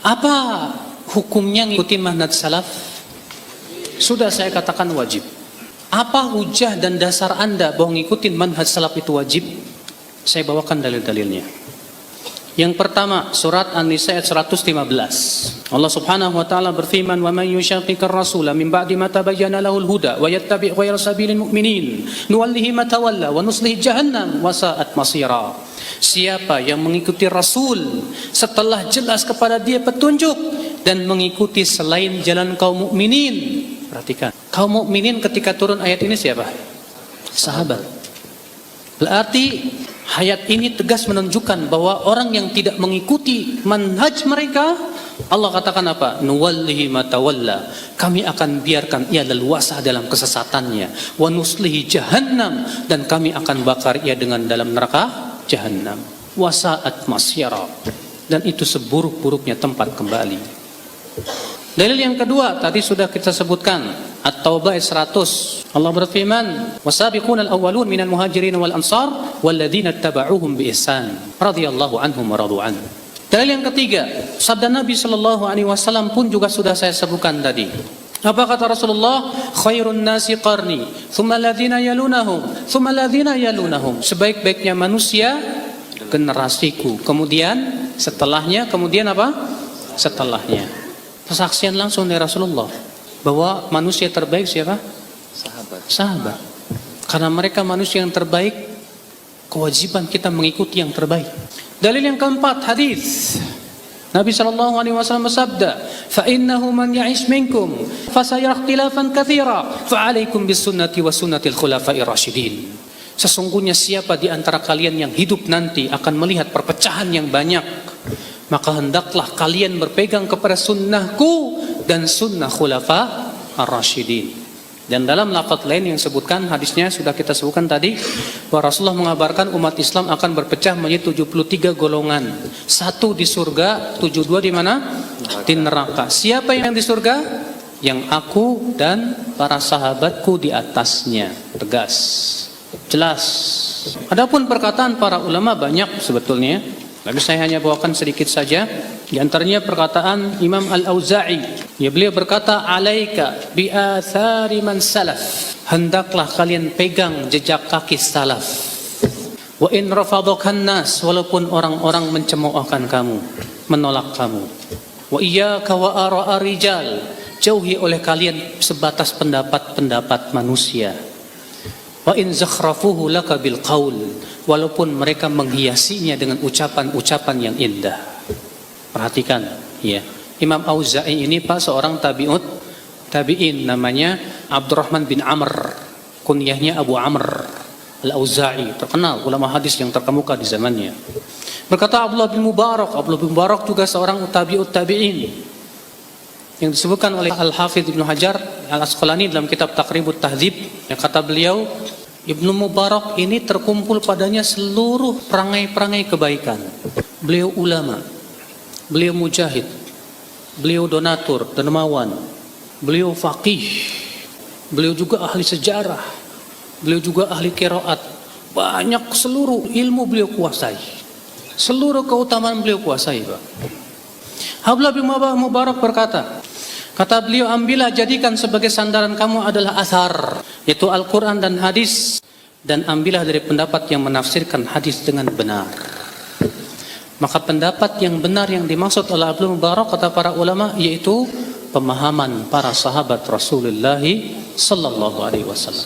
Apa hukumnya ngikuti manhaj salaf? Sudah saya katakan wajib. Apa hujah dan dasar Anda bahwa ngikutin manhaj salaf itu wajib? Saya bawakan dalil-dalilnya. Yang pertama, surat An-Nisa ayat 115. Allah Subhanahu wa taala berfirman, "Wa man yushaqiqir rasula min ba'di ma tabayyana lahul huda wa yattabi' ghayra sabilil mu'minin, nuwallihi ma tawalla wa nuslihi jahannam wa sa'at masira." Siapa yang mengikuti Rasul setelah jelas kepada dia petunjuk dan mengikuti selain jalan kaum mukminin. Perhatikan, kaum mukminin ketika turun ayat ini siapa? Sahabat. Berarti ayat ini tegas menunjukkan bahwa orang yang tidak mengikuti manhaj mereka, Allah katakan apa? Nuwallihi ma tawalla. Kami akan biarkan ia leluasa dalam kesesatannya. Wa nuslihi jahannam, dan kami akan bakar ia dengan dalam neraka jahannam. Wa sa'at masyara, dan itu seburuk-buruknya tempat kembali. Dalil yang kedua tadi sudah kita sebutkan, At-Taubah ayat 100. Allah berfirman, "Wasabiqunal awwalun minal muhajirin wal ansar walladzina ittaba'uuhum bi ihsan radhiyallahu anhum wa radu an." Dalil yang ketiga, sabda Nabi sallallahu alaihi wasallam pun juga sudah saya sebutkan tadi. Apa kata Rasulullah? Khairun nasi qarni, thumma alladzina yalunahum, thumma alladzina yalunahum. Sebaik-baiknya manusia generasiku. Kemudian setelahnya, kemudian apa? Setelahnya. Persaksian langsung dari Rasulullah bahwa manusia terbaik siapa? Sahabat. Karena mereka manusia yang terbaik, kewajiban kita mengikuti yang terbaik. Dalil yang keempat, hadis Nabi sallallahu alaihi wasallam bersabda, "Fa innahu man ya'ish minkum fa sayara ikhtilafan katsira, fa 'alaikum bisunnati wa sunnatil khulafa'ir rasyidin." Sesungguhnya siapa di antara kalian yang hidup nanti akan melihat perpecahan yang banyak, maka hendaklah kalian berpegang kepada sunnahku dan sunnah khulafa ar-rasyidin. Dan dalam lafaz lain yang disebutkan, hadisnya sudah kita sebutkan tadi, bahwa Rasulullah mengabarkan umat Islam akan berpecah menjadi 73 golongan. 1 di surga, 72 di mana? Di neraka. Siapa yang di surga? Yang aku dan para sahabatku di atasnya. Tegas, jelas. Adapun perkataan para ulama banyak sebetulnya, tapi saya hanya bawakan sedikit saja. Di antaranya perkataan Imam Al-Auza'i. Ya, beliau berkata, "Alaika bi athari man salaf." Hendaklah kalian pegang jejak kaki salaf. Wa in rafadakan nas, walaupun orang-orang mencemoohkan kamu, menolak kamu. Wa iyyaka wa ara'a rijal. Jauhi oleh kalian sebatas pendapat-pendapat manusia. Wa in zakhrafuhu laka bil qaul, walaupun mereka menghiasinya dengan ucapan-ucapan yang indah. Perhatikan, ya. Imam Auza'i ini Pak seorang tabi'in, namanya Abdurrahman bin Amr, kunyahnya Abu Amr Al-Auza'i, terkenal ulama hadis yang terkemuka di zamannya. Berkata Abdullah bin Mubarak juga seorang tabi'in yang disebutkan oleh Al-Hafidz Ibnu Hajar Al-Asqalani dalam kitab Taqribut Tahdzib. Yang kata beliau, Ibnu Mubarak ini terkumpul padanya seluruh perangai-perangai kebaikan. Beliau ulama, beliau mujahid, beliau donatur, dermawan, beliau faqih, beliau juga ahli sejarah, beliau juga ahli qiraat. Banyak seluruh ilmu beliau kuasai, seluruh keutamaan beliau kuasai, Pak. Abdullah bin Mubarak berkata, kata beliau, ambillah, jadikan sebagai sandaran kamu adalah athar, yaitu Al-Quran dan hadis, dan ambillah dari pendapat yang menafsirkan hadis dengan benar. Maka pendapat yang benar yang dimaksud oleh Abdullah bin Mubarak, kata para ulama, yaitu pemahaman para sahabat Rasulullah sallallahu alaihi wasallam.